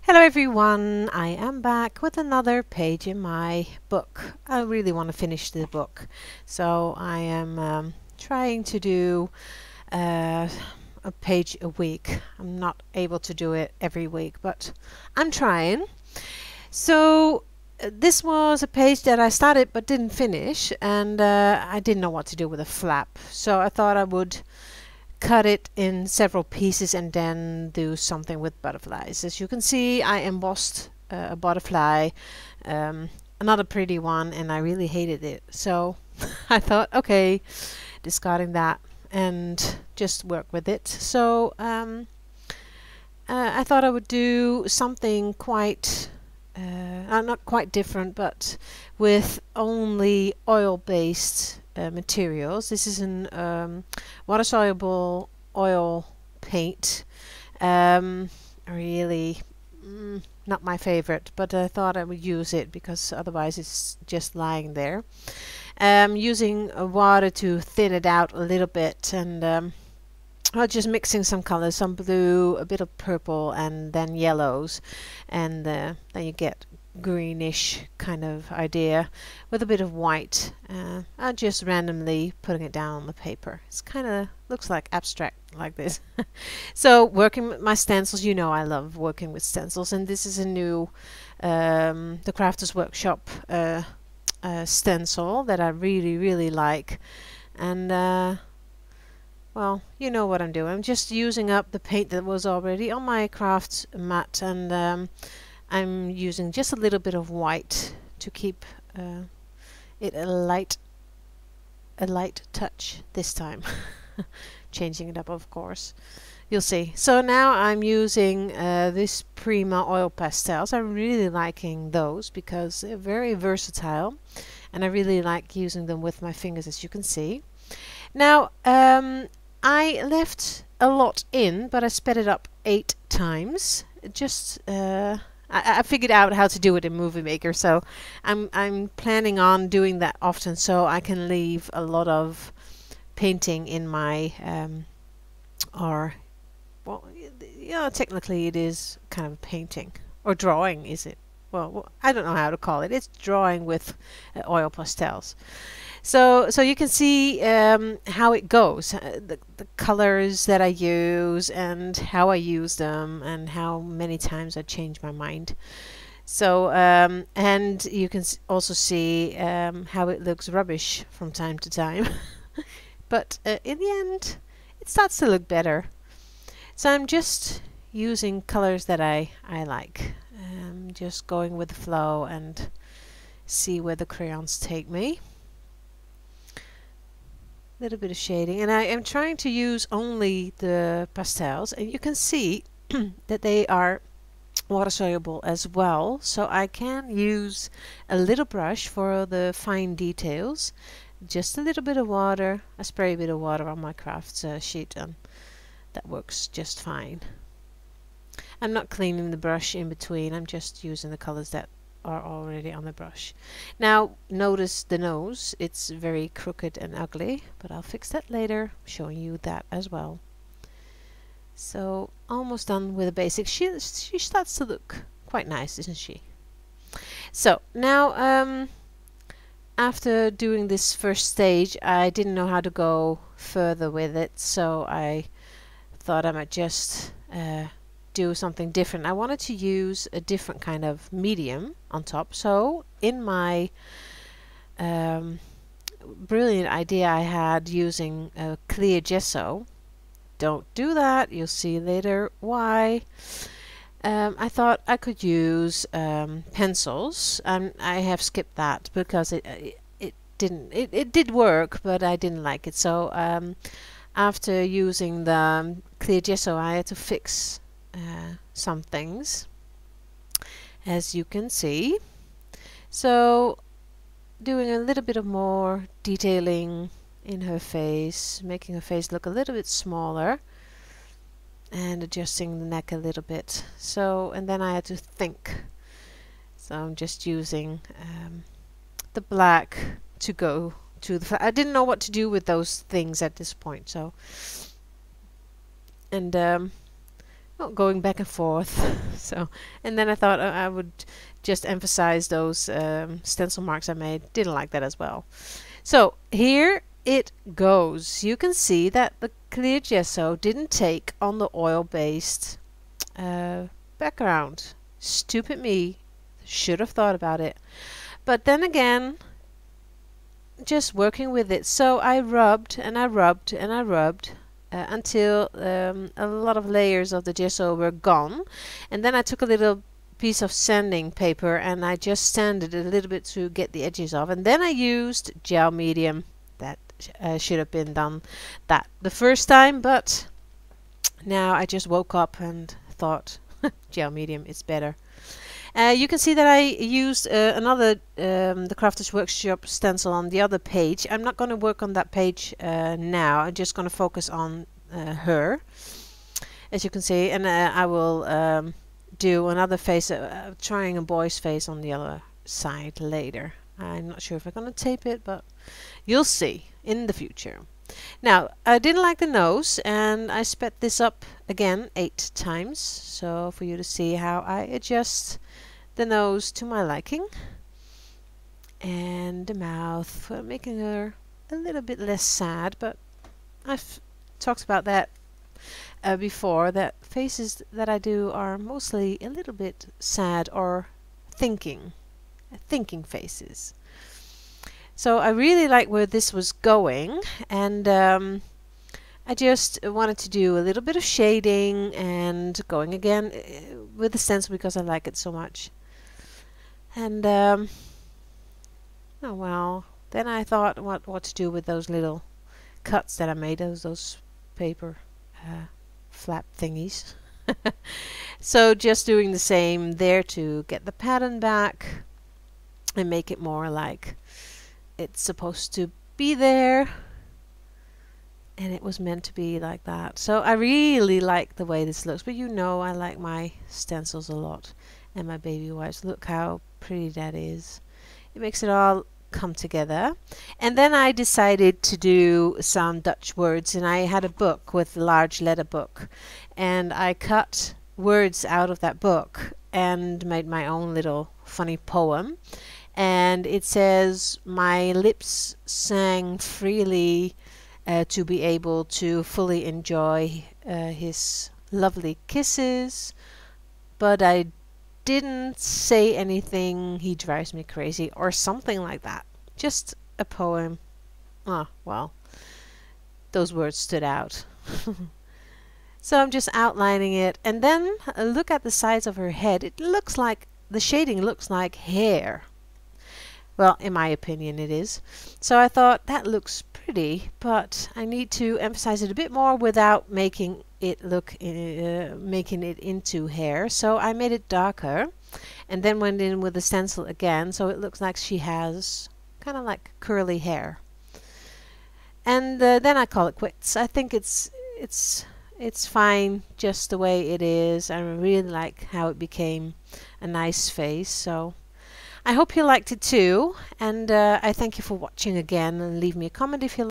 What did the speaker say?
Hello everyone, I am back with another page in my book. I really want to finish the book, so I am trying to do uh, a page a week. I'm not able to do it every week, but I'm trying. So this was a page that I started but didn't finish, and I didn't know what to do with a flap, so I thought I would cut it in several pieces and then do something with butterflies. As you can see, I embossed a butterfly, another pretty one, and I really hated it. So I thought, okay, discarding that and just work with it. So I thought I would do something quite not quite different, but with only oil-based materials. This is an water-soluble oil paint. Really not my favorite, but I thought I would use it because otherwise it's just lying there. Using water to thin it out a little bit, and just mixing some colors, some blue, a bit of purple, and then yellows, and then you get greenish kind of idea with a bit of white. I'm just randomly putting it down on the paper. It's kind of looks like abstract like this. So working with my stencils, you know I love working with stencils, and this is a new the Crafters Workshop stencil that I really like, and well, you know what I'm doing. I'm just using up the paint that was already on my craft mat, and I'm using just a little bit of white to keep it a light touch this time. Changing it up, of course. You'll see. So now I'm using this Prima oil pastels. I'm really liking those because they're very versatile, and I really like using them with my fingers, as you can see. Now, I left a lot in, but I sped it up 8 times. Just I figured out how to do it in Movie Maker, so I'm planning on doing that often, so I can leave a lot of painting in my or well, yeah, technically it is kind of a painting or drawing, is it? Well, I don't know how to call it. It's drawing with oil pastels. So you can see how it goes, the colors that I use and how I use them and how many times I change my mind. So and you can also see how it looks rubbish from time to time. But in the end, it starts to look better. So I'm just using colors that I like. Just going with the flow and see where the crayons take me. Little bit of shading, and I am trying to use only the pastels, and you can see that they are water soluble as well, so I can use a little brush for the fine details. Just a little bit of water, I spray a bit of water on my craft sheet, and that works just fine. I'm not cleaning the brush in between, I'm just using the colors that are already on the brush. Now notice the nose, it's very crooked and ugly, but I'll fix that later, showing you that as well. So almost done with the basics. She starts to look quite nice, isn't she? So now after doing this first stage, I didn't know how to go further with it, so I thought I might just do something different. I wanted to use a different kind of medium on top, so in my brilliant idea I had using clear gesso, don't do that, you'll see later why. I thought I could use pencils, and I have skipped that because it did work, but I didn't like it. So after using the clear gesso, I had to fix some things, as you can see. So doing a little bit of more detailing in her face, making her face look a little bit smaller, and adjusting the neck a little bit. So, and then I had to think. So I'm just using the black to go to the I didn't know what to do with those things at this point, so and well, going back and forth. So, and then I thought I would just emphasize those stencil marks I made. Didn't like that as well. So here it goes. You can see that the clear gesso didn't take on the oil-based background. Stupid me. Should have thought about it. But then again, just working with it. So I rubbed and I rubbed and I rubbed until a lot of layers of the gesso were gone. And then I took a little piece of sanding paper and I just sanded it a little bit to get the edges off. And then I used gel medium. That should have been done that the first time, but now I just woke up and thought gel medium is better. You can see that I used another the Crafters Workshop stencil on the other page. I'm not going to work on that page now. I'm just going to focus on her, as you can see, and I will do another face, trying a boy's face on the other side later. I'm not sure if I'm going to tape it, but you'll see in the future. Now, I didn't like the nose, and I sped this up again 8 times, so for you to see how I adjust the nose to my liking. And the mouth, making her a little bit less sad, but I've talked about that before, that faces that I do are mostly a little bit sad or thinking faces. So I really like where this was going, and I just wanted to do a little bit of shading and going again with the stencil because I like it so much. And oh well, then I thought what to do with those little cuts that I made, those paper flap thingies. So just doing the same there to get the pattern back and make it more like it's supposed to be there, and it was meant to be like that. So I really like the way this looks, but you know I like my stencils a lot and my baby wipes. Look how pretty that is. It makes it all come together. And then I decided to do some Dutch words, and I had a book with a large letter book, and I cut words out of that book and made my own little funny poem. And it says, my lips sang freely to be able to fully enjoy his lovely kisses, but I didn't say anything, he drives me crazy, or something like that. Just a poem. Oh, well, those words stood out. So I'm just outlining it, and then look at the sides of her head. It looks like, the shading looks like hair. Well, in my opinion it is. So I thought that looks pretty, but I need to emphasize it a bit more without making it look making it into hair. So I made it darker and then went in with the stencil again, so it looks like she has kind of like curly hair. And then I call it quits. I think it's fine just the way it is. I really like how it became a nice face. So I hope you liked it too, and I thank you for watching again, and leave me a comment if you